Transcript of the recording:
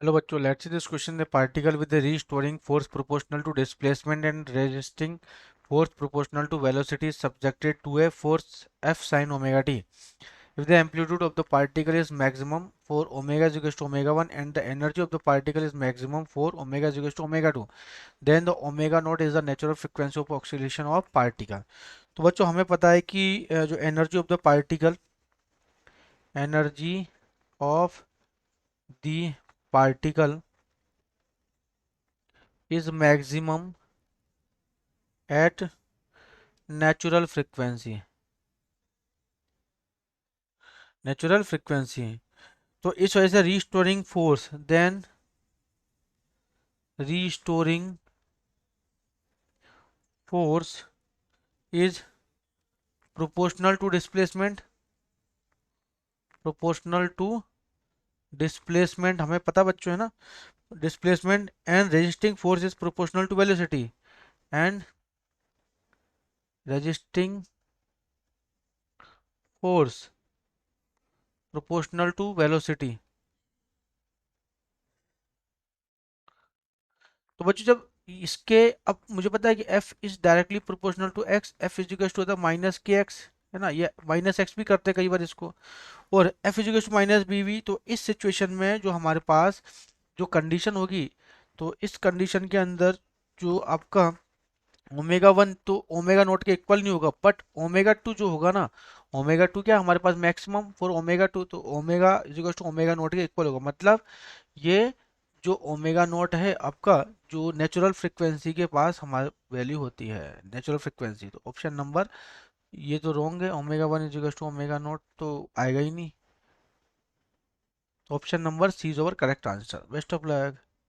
Hello बच्चों, let's see this question. The particle with the restoring force proportional to displacement and resisting force proportional to velocity is subjected to a force F sin omega t. If the amplitude of the particle is maximum for omega is equals to omega 1 and the energy of the particle is maximum for omega is equals to omega 2, then the omega naught is the natural frequency of oscillation of particle. तो बच्चों हमें पता है कि जो energy of the particle is maximum at natural frequency तो इस वजह से restoring force is proportional to displacement हमें पता बच्चों है ना। Displacement and resisting force is proportional to velocity and resisting force proportional to velocity. तो बच्चों जब इसके अब मुझे पता है कि f is directly proportional to x, f is equal to the minus k x, है ना, ये माइनस एक्स भी करते हैं कई बार इसको, और f is equal to minus b v. तो इस सिचुएशन में जो हमारे पास जो कंडीशन होगी, तो इस कंडीशन के अंदर जो आपका ओमेगा वन तो ओमेगा नोट के इक्वल नहीं होगा, बट ओमेगा टू जो होगा ना, ओमेगा टू क्या हमारे पास मैक्सिमम फॉर ओमेगा टू, तो omega is equal to omega naught के इक्वल होगा। मतलब ये जो ओमेगा नोट है आपका, जो नेचुरल फ्रीक्वेंसी के पास हमारी वैल्यू होती है नेचुरल फ्रीक्वेंसी, तो ऑप्शन नंबर ये तो रॉन्ग है, omega one is equal to omega naught तो आएगा ही नहीं। Option number C is over correct answer. Best of luck.